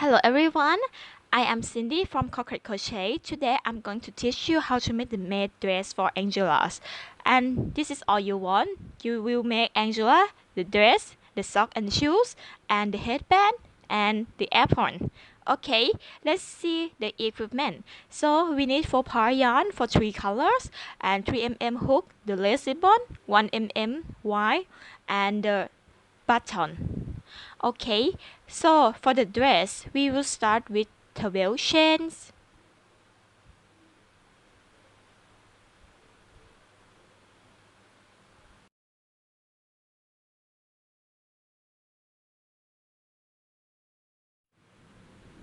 Hello everyone, I am Cindy from Crochet. Today I'm going to teach you how to make the maid dress for Angela's. And this is all you want. You will make Angela, the dress, the sock and shoes, and the headband, and the apron. Okay, let's see the equipment. So we need 4-part yarn for 3 colors, and 3mm hook, the lace ribbon, 1mm wide, and the button. Okay, so for the dress, we will start with 12 chains.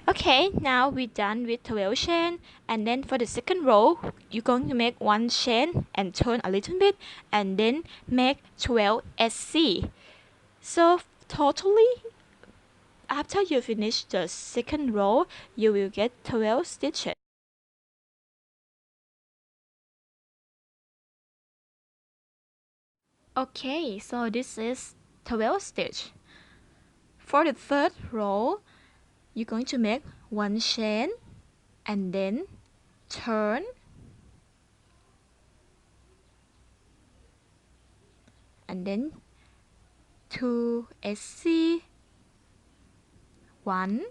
Okay, now we're done with 12 chain, and then for the second row, you're going to make 1 chain and turn a little bit, and then make 12 SC. So totally, after you finish the second row, you will get 12 stitches. Okay, so this is 12 stitch. For the third row, you're going to make 1 chain and then turn and then 2 SC, 1,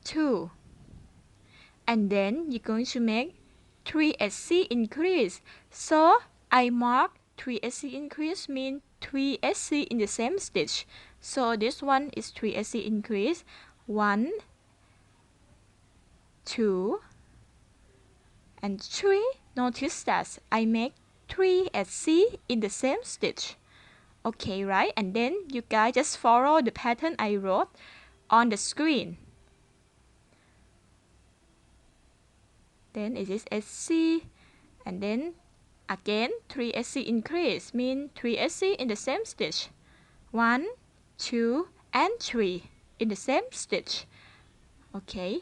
2, and then you're going to make 3 SC increase. So I mark 3 SC increase mean 3 SC in the same stitch. So this one is 3 SC increase, 1, 2, and 3. Notice that I make 3 SC in the same stitch. Okay, right? And then you guys just follow the pattern I wrote on the screen. Then it is SC, and then again 3 SC increase mean 3 SC in the same stitch. 1, 2, and 3 in the same stitch. Okay.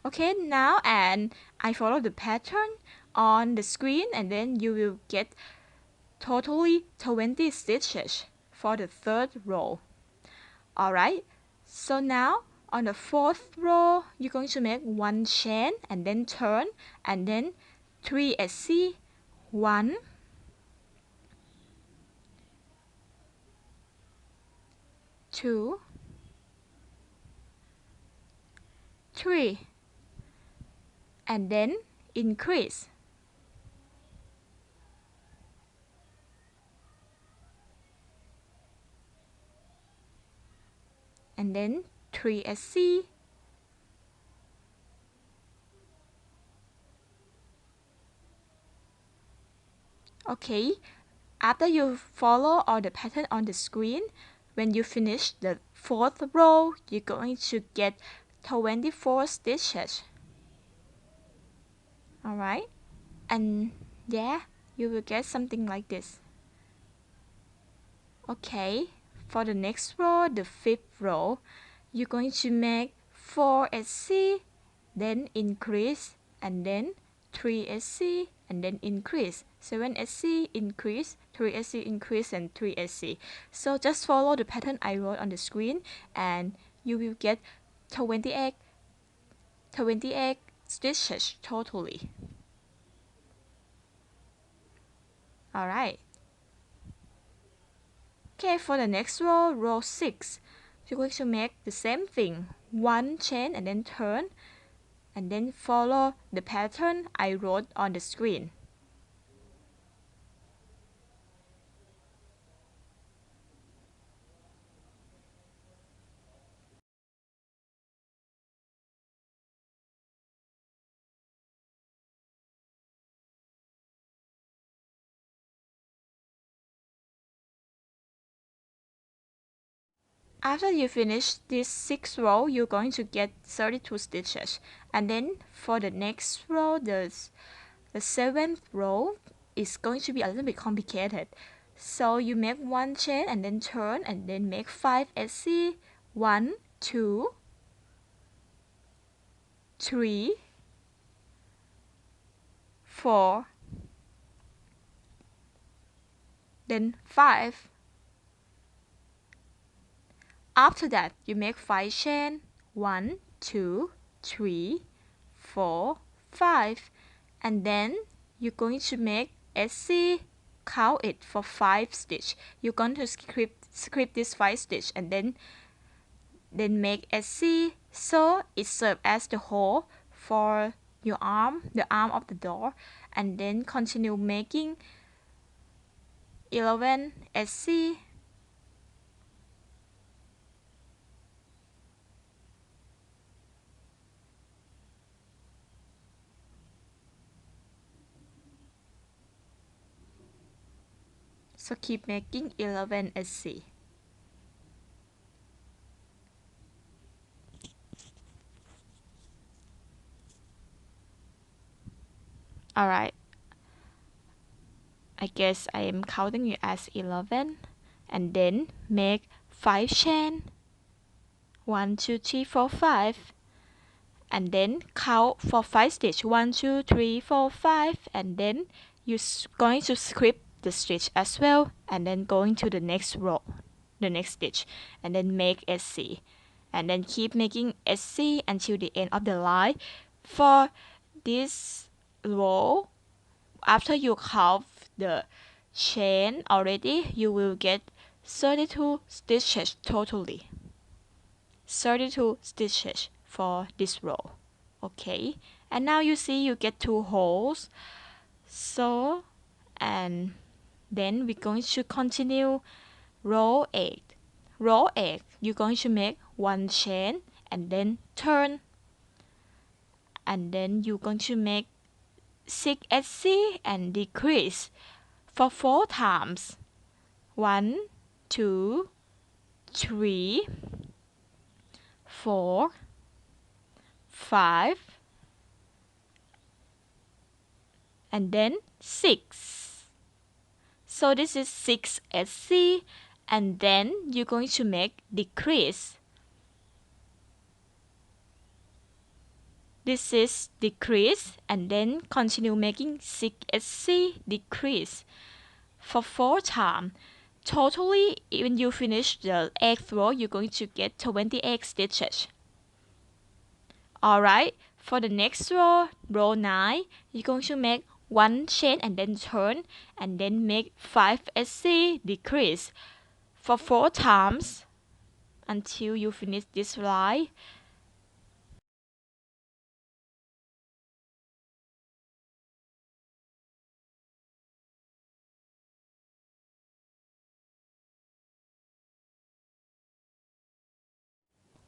Okay, now and I follow the pattern on the screen, and then you will get totally 20 stitches for the third row. Alright, so now on the fourth row, you're going to make 1 chain and then turn and then 3 SC, 1, 2, 3, and then increase. And then 3 SC, okay, after you follow all the pattern on the screen, when you finish the fourth row, you're going to get 24 stitches. Alright, and yeah, you will get something like this. Okay, for the next row, the fifth row, you're going to make 4 SC, then increase, and then 3 SC, and then increase. 7 SC, increase, 3 SC, increase, and 3 SC. So just follow the pattern I wrote on the screen, and you will get 28 stitches totally. Alright. Okay, for the next row, row 6, you're going to make the same thing. 1 chain and then turn, and then follow the pattern I wrote on the screen. After you finish this 6th row, you're going to get 32 stitches. And then for the next row, the 7th row is going to be a little bit complicated. So you make 1 chain and then turn and then make 5 SC, 1, 2, 3, 4, then 5, after that you make 5 chain, 1 2 3 4 5, and then you're going to make SC, count it for 5 stitch. You're going to script this 5 stitch and then make SC, so it serves as the hole for your arm, the arm of the door, and then continue making 11 SC. So keep making 11 SC. Alright, I guess I am counting you as 11, and then make 5 chain, 1 2 3 4 5, and then count for 5 stitch, 1 2 3 4 5, and then you're going to script the stitch as well, and then going to the next row, the next stitch, and then make SC, and then keep making SC until the end of the line. For this row, after you count the chain already, you will get 32 stitches totally. 32 stitches for this row. Okay, and now you see you get 2 holes. So, and then we're going to continue row 8. Row 8, you're going to make 1 chain and then turn, and then you're going to make 6 SC and decrease for 4 times. 1 2 3 4 5 and then 6. So this is 6 SC, and then you're going to make decrease. This is decrease, and then continue making 6 SC decrease for 4 times. Totally, when you finish the 8th row, you're going to get 28 stitches. Alright, for the next row, row 9, you're going to make 1 chain and then turn, and then make 5 SC decrease for 4 times until you finish this line.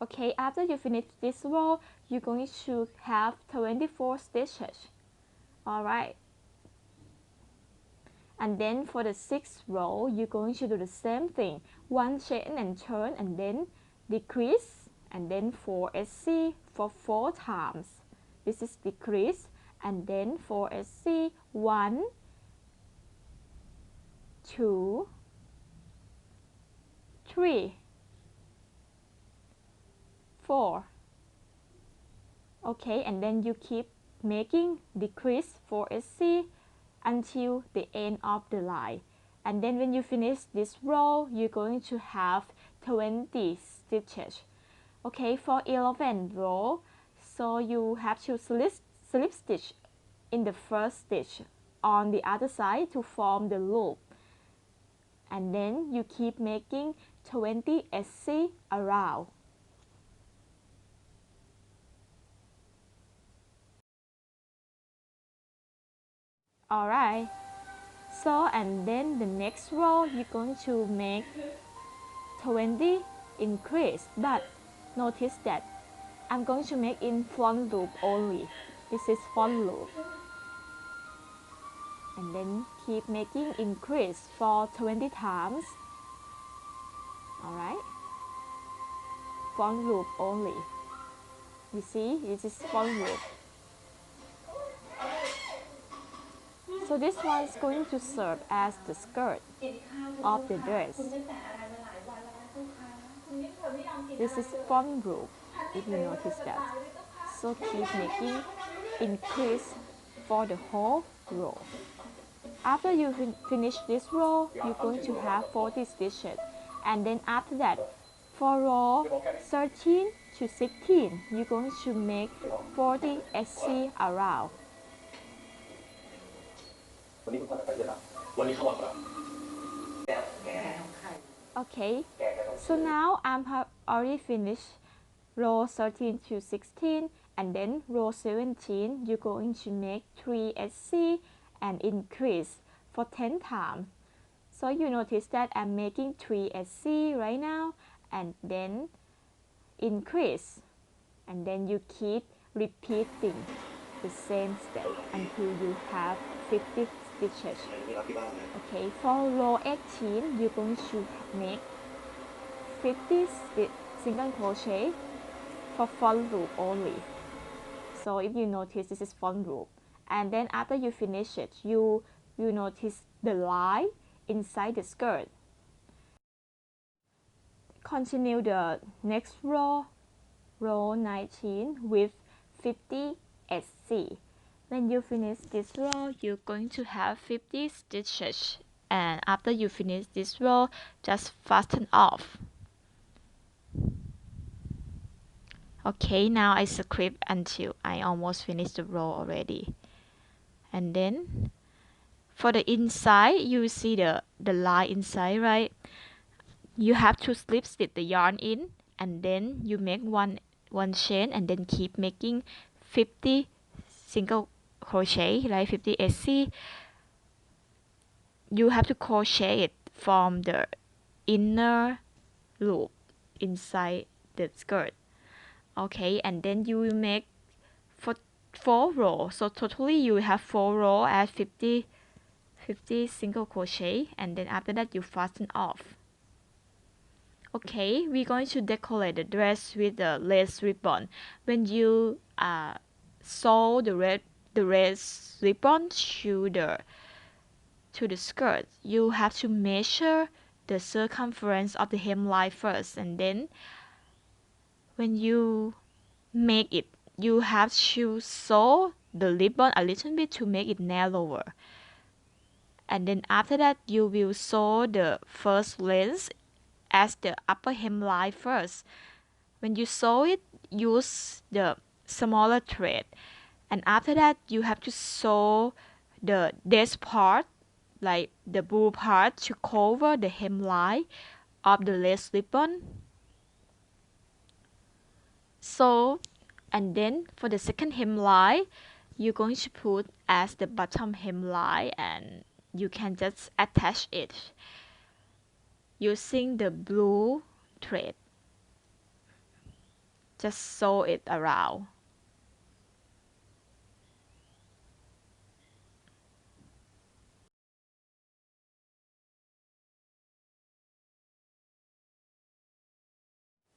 Okay, after you finish this row, you're going to have 24 stitches. Alright. And then for the 6th row, you're going to do the same thing. 1 chain and turn, and then decrease, and then 4 SC for 4 times. This is decrease, and then 4 SC, 1, 2, 3, 4. Okay, and then you keep making decrease 4 SC until the end of the line. And then when you finish this row, you're going to have 20 stitches. Okay, for 11th row, so you have to slip stitch in the first stitch on the other side to form the loop. And then you keep making 20 SC around. Alright, so and then the next row you're going to make 20 increase, but notice that I'm going to make in front loop only. This is front loop, and then keep making increase for 20 times. Alright, front loop only. You see, this is front loop. So this one is going to serve as the skirt of the dress. This is front loop, if you notice that. So keep making increase for the whole row. After you finish this row, you're going to have 40 stitches. And then after that, For row 13 to 16, you're going to make 40 SC around. Okay, so now I have already finished row 13 to 16, and then row 17 you're going to make 3 SC and increase for 10 times. So you notice that I'm making 3 SC right now, and then increase, and then you keep repeating the same step until you have 50 stitches. Okay, for row 18 you're going to make 50 single crochet for front loop only. So if you notice, this is front loop, and then after you finish it, you notice the line inside the skirt. Continue the next row, row 19, with 50 SC. When you finish this row, you're going to have 50 stitches, and after you finish this row, just fasten off. Okay, now I script until I almost finished the row already. And then for the inside, you see the line inside, right? You have to slip stitch the yarn in, and then you make one chain, and then keep making 50 single crochet, like 50 SC. You have to crochet it from the inner loop inside the skirt. Okay, and then you will make for 4 rows. So totally you will have 4 rows at 50 single crochet, and then after that you fasten off. Okay, we're going to decorate the dress with the lace ribbon. When you sew the lace ribbon to the skirt, you have to measure the circumference of the hemline first, and then when you make it, you have to sew the ribbon a little bit to make it narrower. And then after that, you will sew the first length as the upper hemline first. When you sew it, use the smaller thread. And after that, you have to sew the this part, like the blue part, to cover the hemline of the lace ribbon. So, and then for the second hemline, you're going to put as the bottom hemline, and you can just attach it using the blue thread. Just sew it around.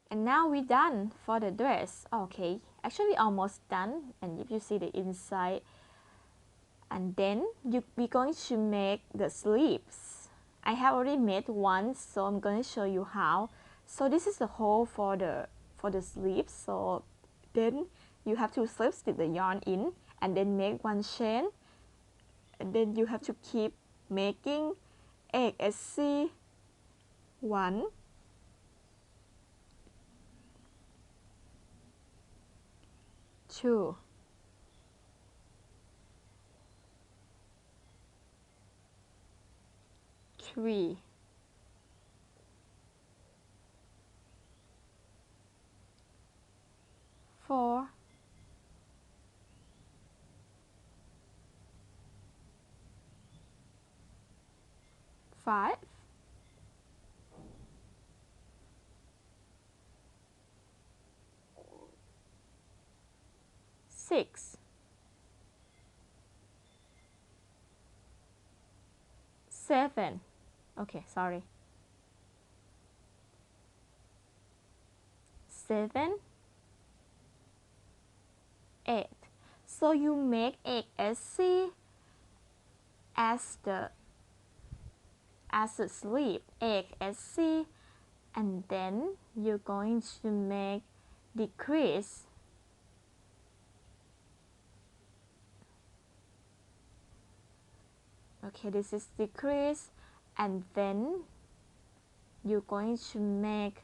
And now we're done for the dress. Okay, actually almost done. And if you see the inside, and then we're going to make the sleeves. I have already made one, so I'm going to show you how. So this is the hole for the sleeves. So then you have to slip stitch the yarn in, and then make one chain, and then you have to keep making 8 SC, 1, 2, 3, 4, 5, 6, 7. Okay, sorry. 7, 8. So you make 8 SC as the sleeve, 8 SC, and then you're going to make decrease. Okay, this is decrease, and then you're going to make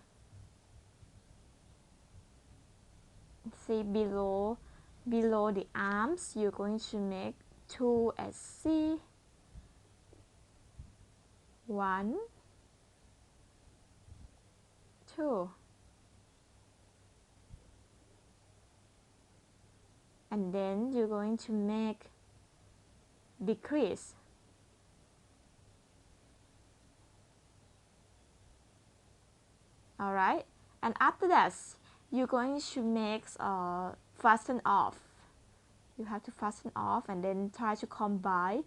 See below the arms, you're going to make 2 SC, 1, 2, and then you're going to make decrease. Alright, and after that, you're going to make fasten off. You have to fasten off and then try to combine,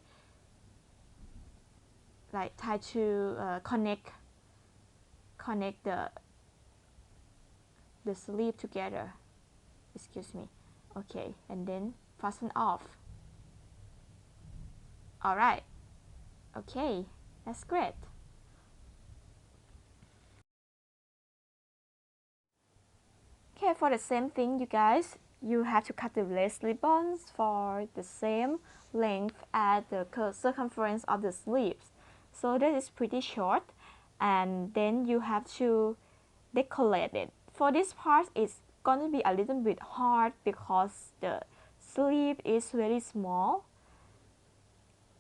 like try to connect the sleeve together. Excuse me. Okay, and then fasten off. Alright, okay, that's great. Okay, for the same thing, you guys, you have to cut the lace ribbons for the same length as the circumference of the sleeves. So that is pretty short, and then you have to decorate it. For this part, it's gonna be a little bit hard because the sleeve is very small.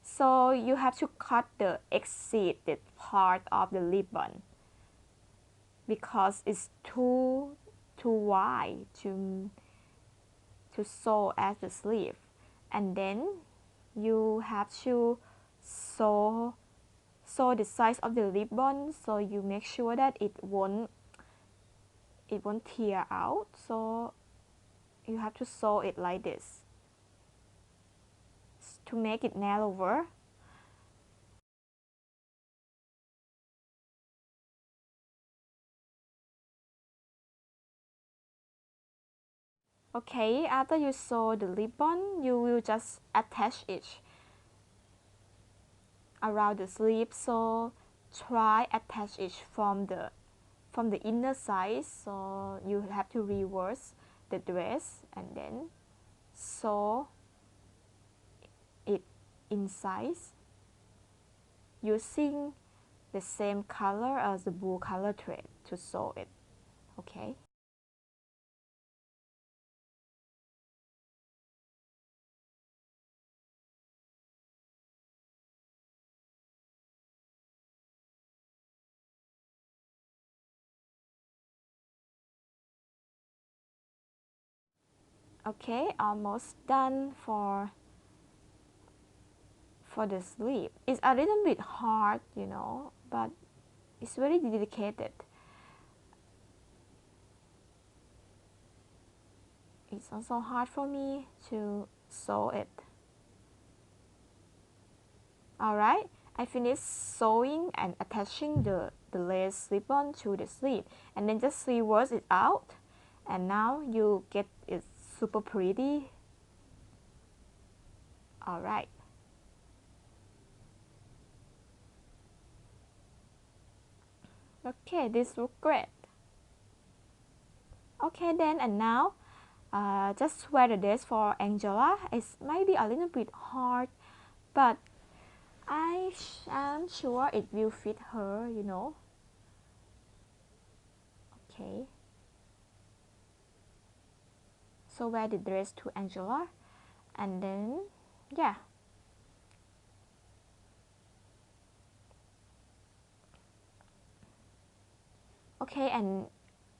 So you have to cut the exceeded part of the ribbon because it's too wide to sew as the sleeve, and then you have to sew the size of the ribbon, so you make sure that it won't tear out. So you have to sew it like this to make it narrower. Okay, after you sew the ribbon, you will just attach it around the sleeve. So try attach it from the inner side. So you have to reverse the dress and then sew it inside using the same color as the blue color thread to sew it. Okay. Okay, almost done for the sleeve. It's a little bit hard, you know, but it's very dedicated. It's also hard for me to sew it. Alright, I finished sewing and attaching the lace ribbon to the sleeve, and then just reverse it out, and now you get it super pretty. Alright. Okay, this looks great. Okay then, and now just wear the dress for Angela. It might be a little bit hard, but I am sure it will fit her, you know. Okay. So wear the dress to Angela, and then, yeah. Okay, and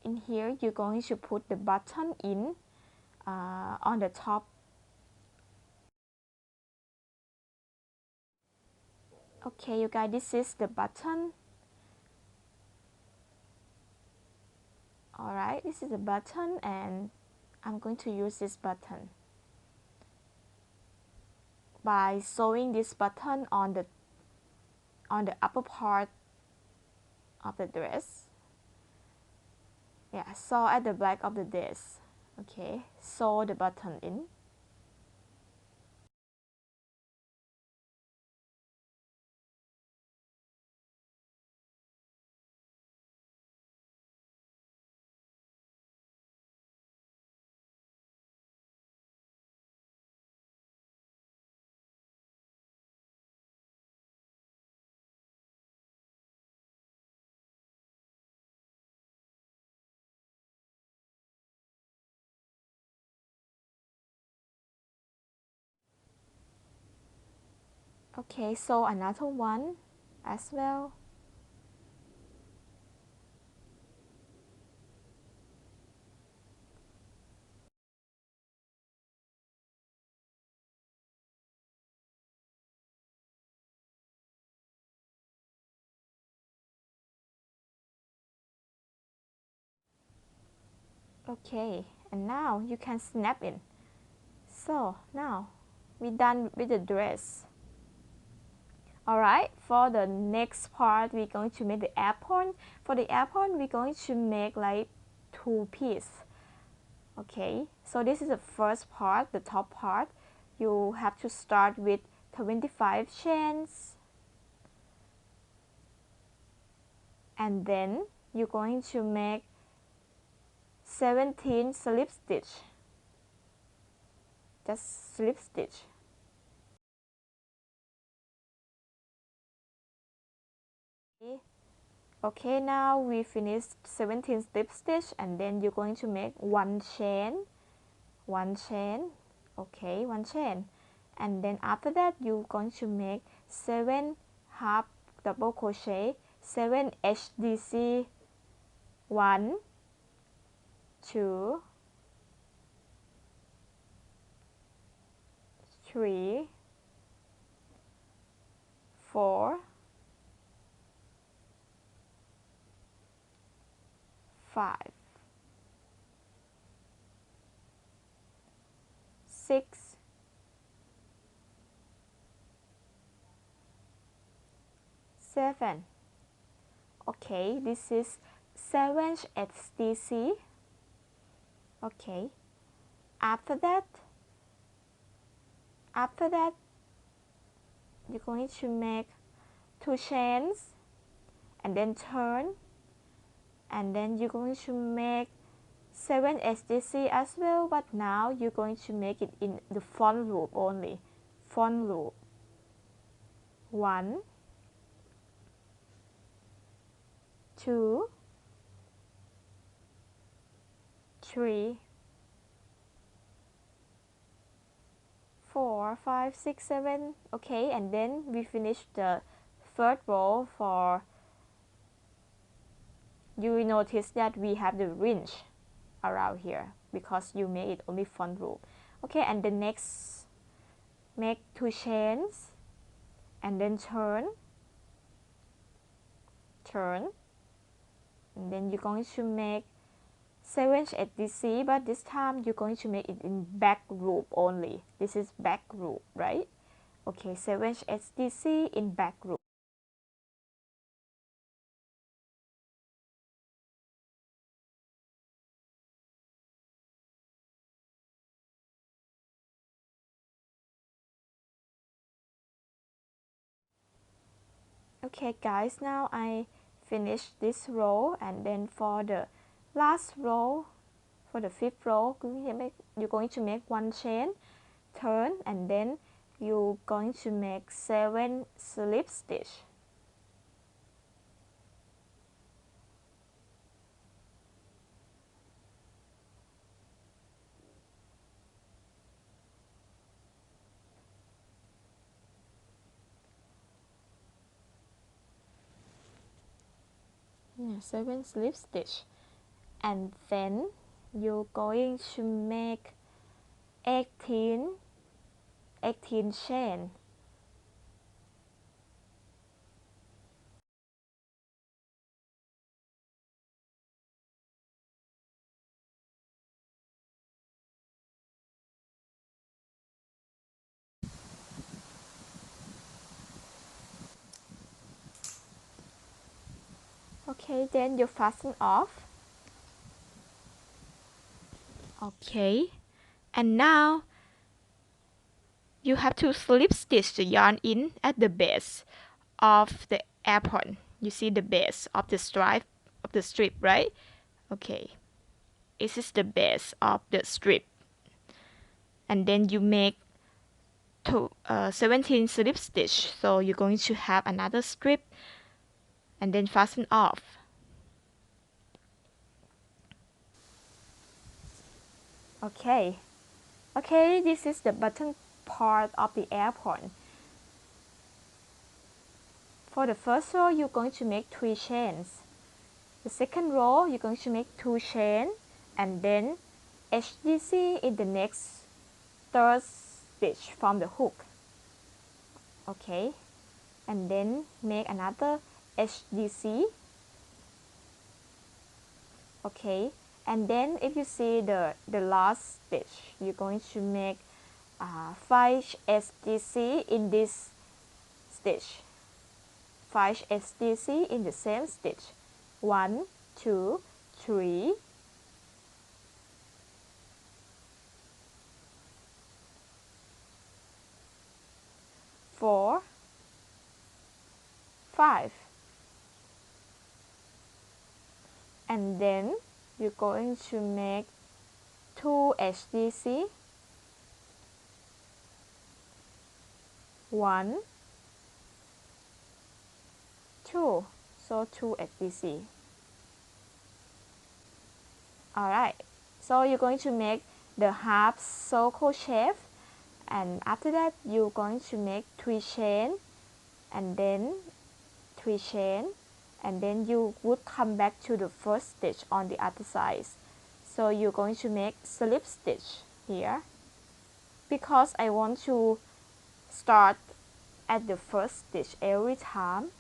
in here you're going to put the button in on the top. Okay, you guys, this is the button. Alright, this is the button, and I'm going to use this button by sewing this button on the upper part of the dress. Yeah, sew at the back of the dress. Okay, sew the button in. Okay, so another one as well. Okay, and now you can snap it. So now we're done with the dress. Alright, for the next part, we're going to make the apron. For the apron, we're going to make like 2 pieces. Okay, so this is the first part, the top part. You have to start with 25 chains. And then you're going to make 17 slip stitch. Just slip stitch. Okay, now we finished 17 slip stitch, and then you're going to make one chain, okay, one chain, and then after that you're going to make 7 half double crochet, 7 HDC, 1, 2, 3, 4, 5, 6, 7. Okay, this is 7 HDC. Okay, after that you're going to make 2 chains and then turn, and then you're going to make 7 HDC as well, but now you're going to make it in the front loop only. Front loop, 1, 2, 3, 4, 5, 6, 7. Okay, and then we finish the third row. For you will notice that we have the ridge around here because you made it only front loop. Okay, and the next, make 2 chains and then turn, and then you're going to make 7 HDC, but this time you're going to make it in back loop only. This is back loop, right? Okay, 7 HDC in back loop. Okay guys, now I finished this row, and then for the last row, for the 5th row, you're going to make 1 chain, turn, and then you're going to make 7 slip stitch. Yeah, 7 slip stitch, and then you're going to make 18 chain. Okay, then you fasten off. Okay, and now you have to slip stitch the yarn in at the base of the apron. You see the base of the stripe of the strip, right? Okay, this is the base of the strip, and then you make 17 slip stitch. So you're going to have another strip, and then fasten off. Okay, this is the bottom part of the apron. For the first row, you're going to make 3 chains. The second row, you're going to make 2 chains, and then HDC in the next third stitch from the hook. Okay, and then make another HDC. Okay, and then if you see the last stitch, you're going to make 5 HDC in this stitch. 5 HDC in the same stitch. 1, 2, 3, 4, 5. And then you're going to make 2 HDC. 1, 2. So 2 HDC. Alright, so you're going to make the half circle shape, and after that you're going to make 3 chain, and then 3 chain, and then you would come back to the first stitch on the other side. So you're going to make slip stitch here, because I want to start at the first stitch every time.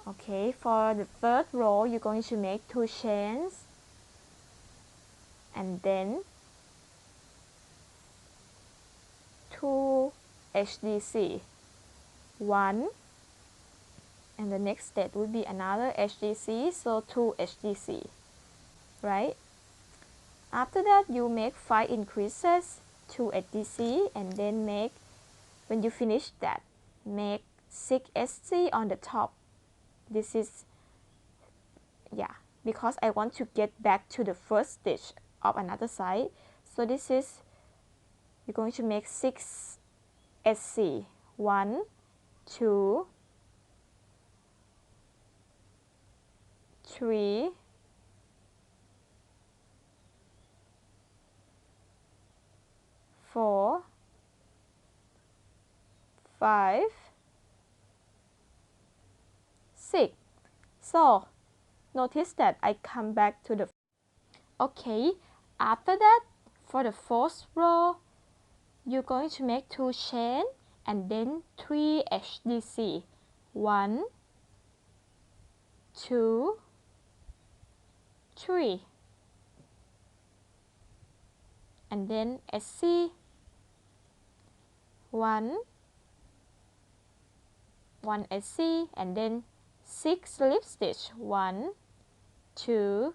Okay, for the third row, you're going to make 2 chains, and then 2 HDC, 1, and the next step will be another HDC, so 2 HDC, right? After that, you make 5 increases, 2 HDC, and then make, when you finish that, make 6 SC on the top. This is, yeah, because I want to get back to the first stitch of another side. So this is, you're going to make 6 SC. 1, 2, 3, 4, 5, 6. So notice that I come back to the, okay, after that, for the fourth row, you're going to make 2 chain and then 3 HDC. 1, 2, 3, and then SC. 1 SC, and then 6 slip stitch. 1, 2,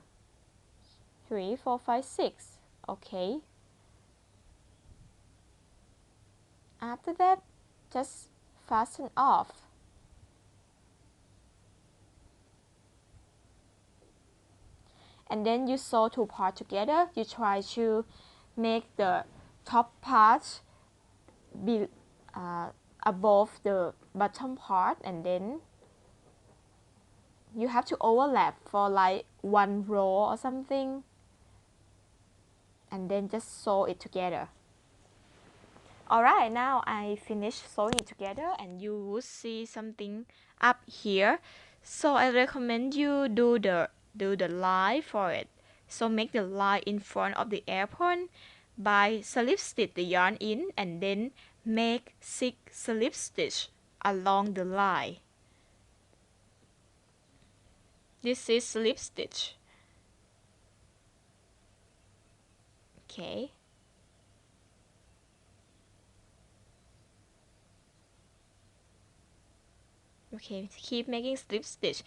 3, 4, 5, 6. Okay. After that, just fasten off. And then you sew 2 parts together. You try to make the top part be above the bottom part, and then you have to overlap for like 1 row or something, and then just sew it together. Alright, now I finished sewing it together, and you will see something up here. So I recommend you do the line for it. So make the line in front of the apron by slip stitch the yarn in, and then make 6 slip stitch along the line. This is slip stitch. Okay. Okay, keep making slip stitch.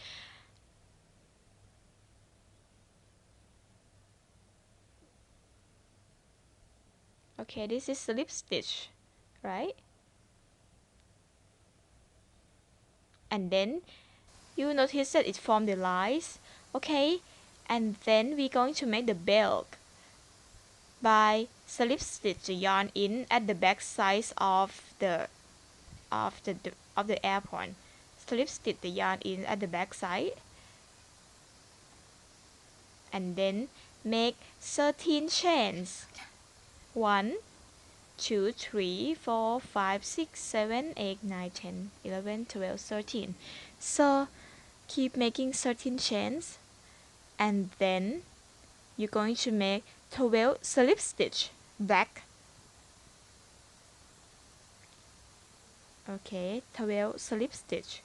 Okay, this is slip stitch, right? And then you notice that it formed the lines. Okay, and then we're going to make the belt by slip stitch the yarn in at the back side of the apron. Slip stitch the yarn in at the back side, and then make 13 chains. 1, 2, 3, 4, 5, 6, 7, 8, 9, 10, 11, 12, 13. So keep making 13 chains, and then you're going to make 12 slip stitch back. Okay, 12 slip stitch.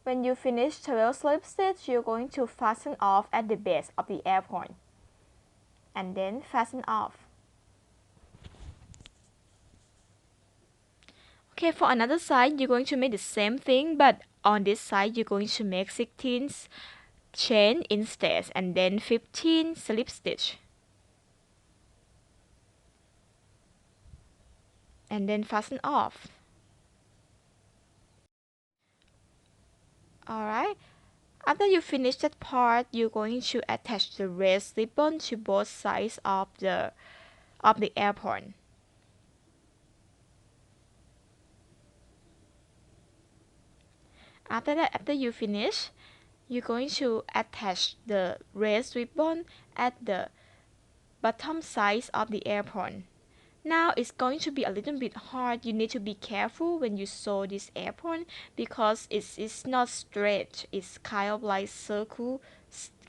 When you finish 12 slip stitch, you're going to fasten off at the base of the apron, and then fasten off. Okay, for another side, you're going to make the same thing, but on this side, you're going to make 16 chain instead, and then 15 slip stitch. And then fasten off. Alright, after you finish that part, you're going to attach the red ribbon to both sides of the apron. After that, after you finish, you're going to attach the red ribbon at the bottom side of the apron. Now it's going to be a little bit hard. You need to be careful when you sew this apron because it's not straight. It's kind of like circle.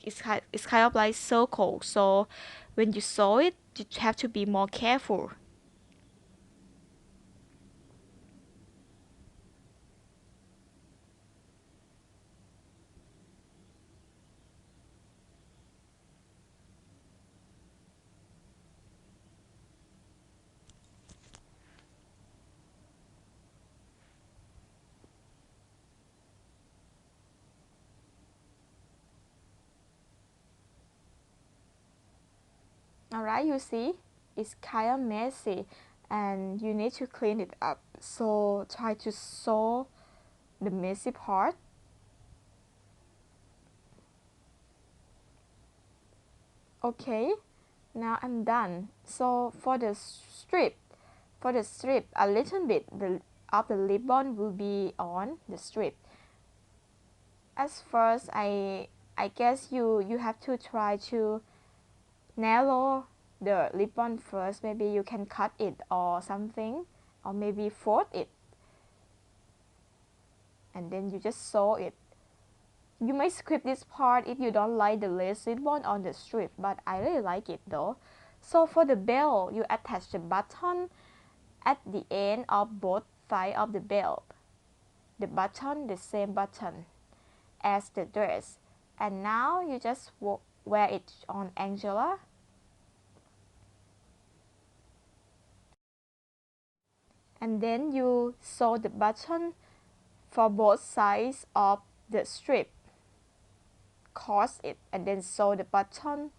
It's kind of like circle. So when you sew it, you have to be more careful. Alright, you see, it's kind of messy and you need to clean it up. So try to sew the messy part. Okay, now I'm done. So for the strip, a little bit of the ribbon will be on the strip. As first, I guess you have to try to narrow the ribbon first. Maybe you can cut it or something, or maybe fold it, and then you just sew it. You may skip this part if you don't like the lace ribbon on the strip, but I really like it though. So for the belt, you attach the button at the end of both sides of the belt. The button, the same button as the dress. And now you just wear it on Angela. And then you sew the button for both sides of the strip. Cross it and then sew the button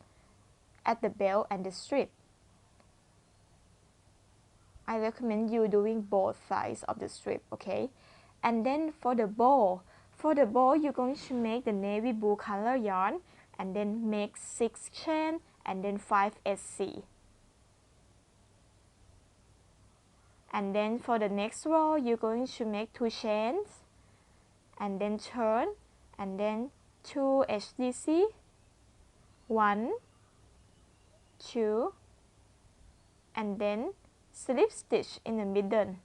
at the belt and the strip. I recommend you doing both sides of the strip, okay? And then for the bow, you're going to make the navy blue color yarn and then make 6 chain and then 5 SC. And then for the next row, you're going to make 2 chains and then turn and then 2 HDC, 1, 2, and then slip stitch in the middle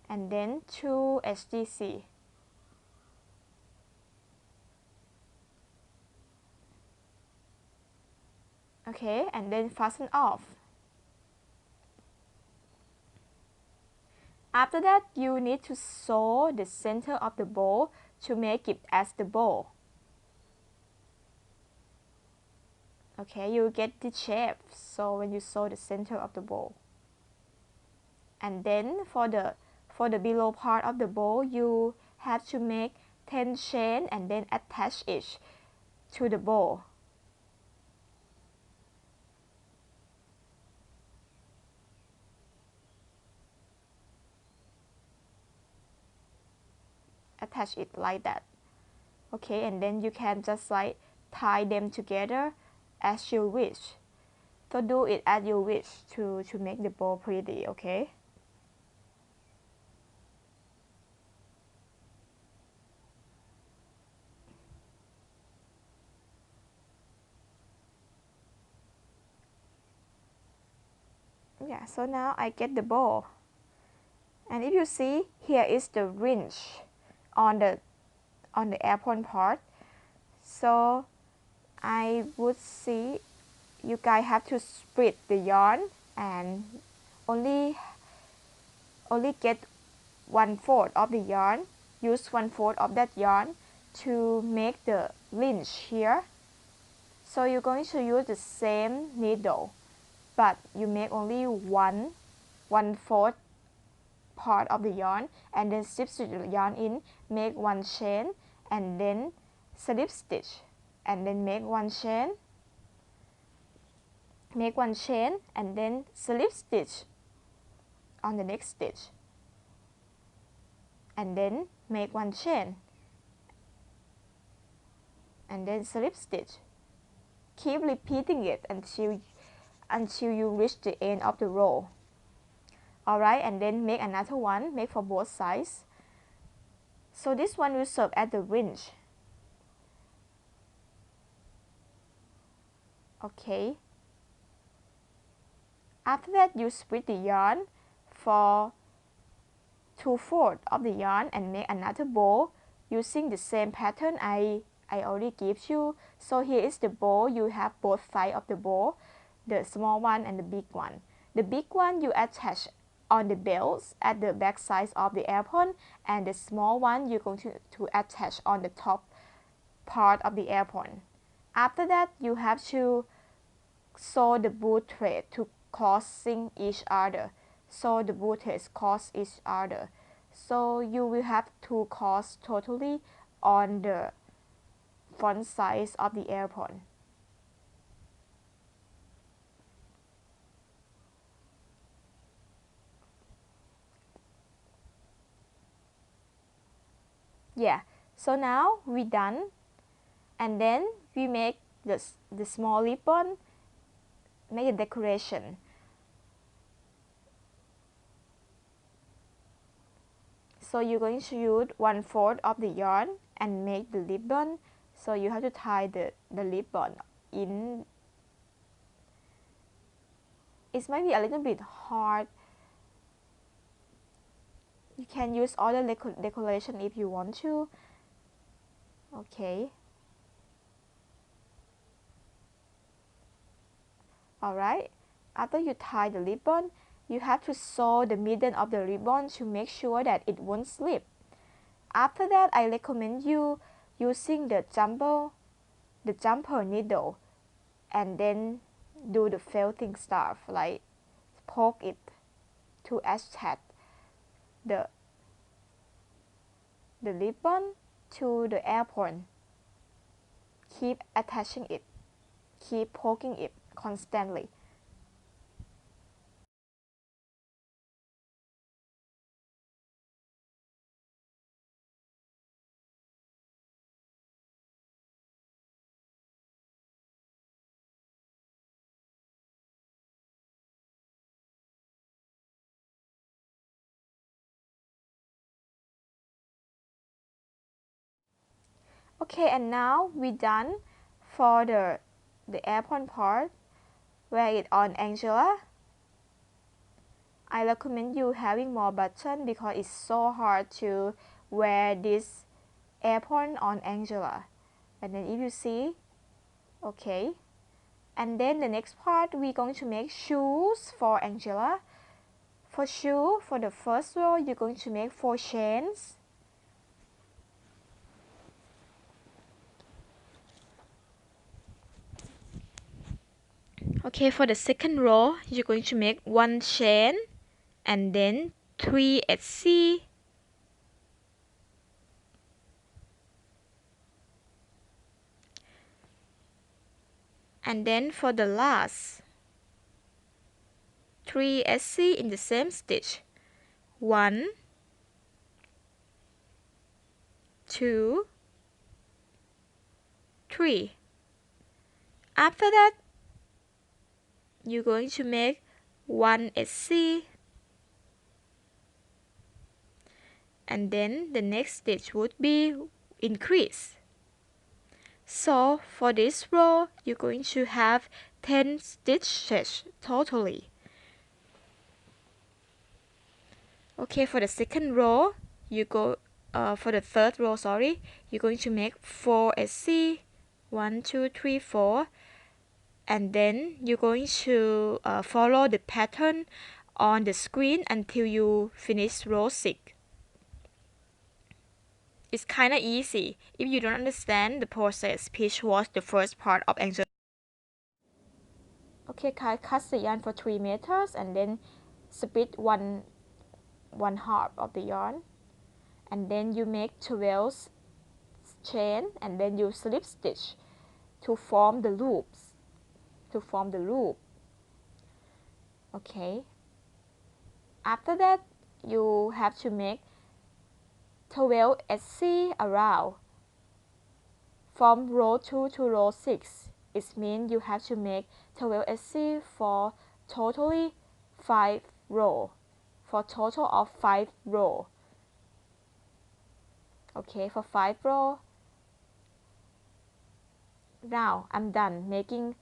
and then 2 HDC. Okay, and then fasten off. After that, you need to sew the center of the bow to make it as the bow. Okay, you get the shape so when you sew the center of the bow. And then for the below part of the bow, you have to make 10 chain and then attach it to the bow. Attach it like that. Okay, and then you can just like tie them together as you wish. So do it as you wish to make the bow pretty, okay? Yeah, so now I get the bow. And if you see, here is the ridge on the apron part. So I would see you guys have to split the yarn and only get 1/4 of the yarn. Use 1/4 of that yarn to make the ridge here. So you're going to use the same needle, but you make only 1/4 part of the yarn, and then slip stitch the yarn in, make one chain, and then slip stitch, and then make one chain, and then slip stitch on the next stitch, and then make one chain, and then slip stitch. Keep repeating it until you reach the end of the row. Alright, and then make another one, make for both sides. So this one will serve as the ridge. Okay. After that, you split the yarn for 2/4 of the yarn and make another bow using the same pattern I already gave you. So here is the bow. You have both sides of the bow, the small one and the big one. The big one you attach on the belts at the back side of the apron, and the small one you're going to attach on the top part of the apron. After that, you have to sew the boot thread to crossing each other. So the boot threads cross each other. So you will have to cross totally on the front side of the apron. Yeah, so now we're done, and then we make the small ribbon, make a decoration. So you're going to use 1/4 of the yarn and make the ribbon. So you have to tie the ribbon in. It might be a little bit hard. You can use other decoration if you want to. Okay. Alright. After you tie the ribbon, you have to sew the middle of the ribbon to make sure that it won't slip. After that, I recommend you using the jumper needle, and then do the felting stuff, like poke it to attach the ribbon to the apron. Keep attaching it, keep poking it constantly. Okay, and now we're done for the apron part. Wear it on Angela. I recommend you having more button because it's so hard to wear this apron on Angela. And then if you see, okay. And then the next part, we're going to make shoes for Angela. For shoe, for the first row, you're going to make 4 chains. Okay, for the second row, you're going to make 1 chain and then 3 at C. And then for the last, 3 SC in the same stitch. 1, 2, 3. After that, you're going to make 1 SC, and then the next stitch would be increase. So for this row, you're going to have 10 stitches totally. Okay, for the second row, you go for the third row, sorry, you're going to make 4 SC, 1, 2, 3, 4, and then you're going to follow the pattern on the screen until you finish row 6. It's kind of easy. If you don't understand the process, please watch the first part of answer. Okay, cut the yarn for 3 meters and then split one half of the yarn, and then you make 12 chain and then you slip stitch to form the loops, okay. After that, you have to make 12 SC around from row 2 to row 6. It means you have to make 12 SC for totally 5 row, for total of 5 row. Okay, for 5 row. Now I'm done making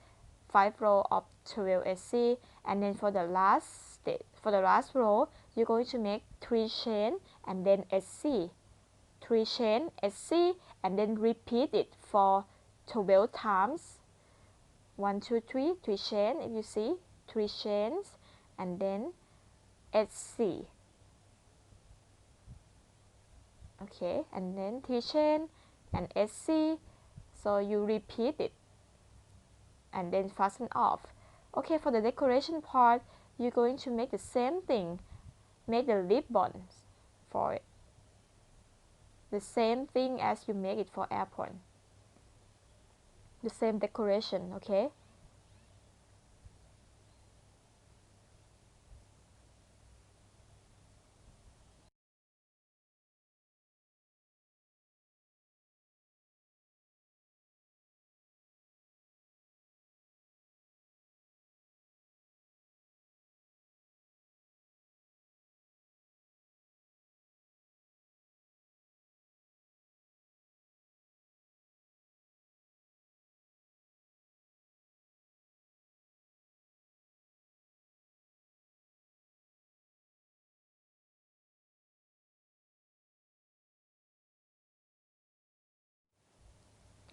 5 row of 12 SC, and then for the last row, you're going to make 3 chain and then SC, 3 chain SC, and then repeat it for 12 times. 1, 2, 3, 3 chain. If you see 3 chains and then SC. Okay, and then 3 chain and SC. So you repeat it and then fasten off. Okay, for the decoration part, you're going to make the same thing. Make the ribbons for it. The same thing as you make it for apron. The same decoration, okay?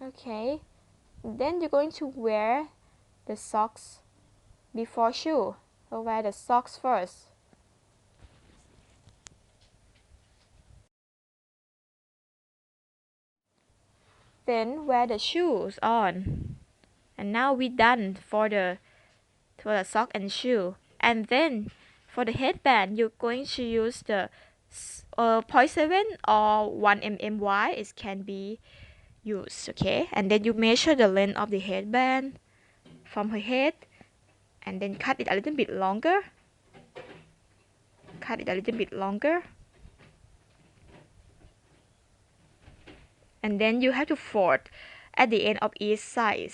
Okay, then you're going to wear the socks before shoe. So wear the socks first. Then wear the shoes on. And now we're done for the sock and shoe. And then for the headband, you're going to use the 0.7 or 1 mm wide. It can be used, okay? And then you measure the length of the headband from her head and then cut it a little bit longer. And then you have to fold at the end of each side.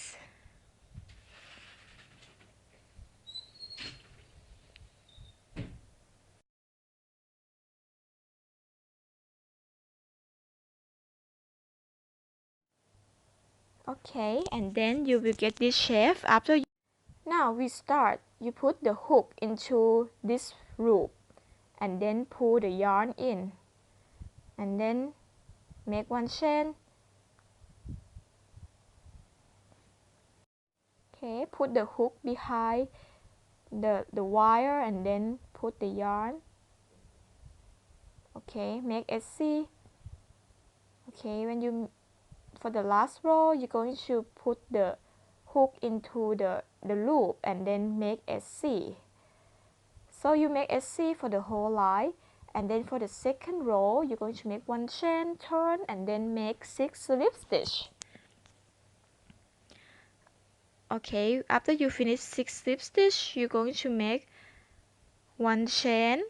Okay, and then you will get this shape after you. Now we start. You put the hook into this loop and then pull the yarn in and then make 1 chain. Okay, put the hook behind the wire and then put the yarn. Okay, make SC. Okay, for the last row, you're going to put the hook into the loop and then make SC. So you make SC for the whole line, and then for the second row, you're going to make 1 chain, turn, and then make 6 slip stitch. Okay, after you finish 6 slip stitch, you're going to make 1 chain,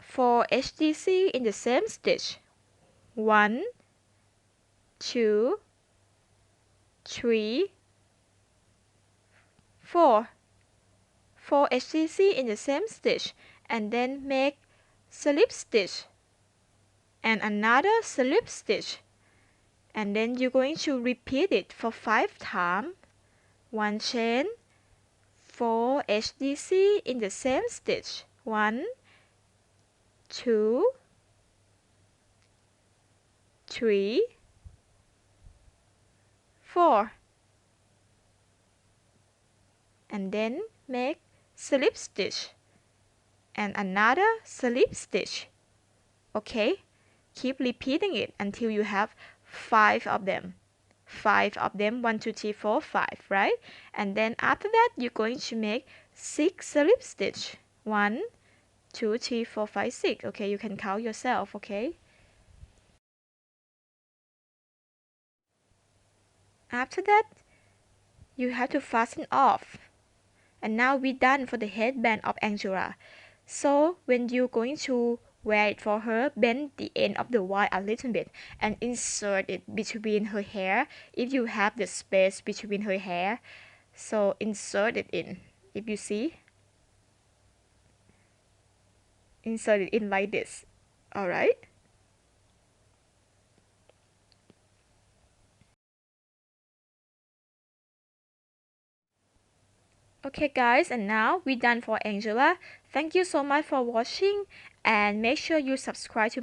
4 HDC in the same stitch. 1, 2, 3, 4. 4 HDC in the same stitch, and then make slip stitch and another slip stitch, and then you're going to repeat it for 5 times. 1 chain, 4 HDC in the same stitch. 1, 2, 3, 4, and then make slip stitch and another slip stitch. Okay, keep repeating it until you have 5 of them. 5 of them, 1, 2, 3, 4, 5, right? And then after that, you're going to make 6 slip stitch. 1, 2, 3, 4, 5, 6. Okay, you can count yourself, okay? After that, you have to fasten off. And now we're done for the headband of Angela. So when you're going to wear it for her, bend the end of the wire a little bit and insert it between her hair if you have the space between her hair. So insert it in, if you see. Insert it in like this. Alright? Okay guys, and now we're done for Angela. Thank you so much for watching and make sure you subscribe to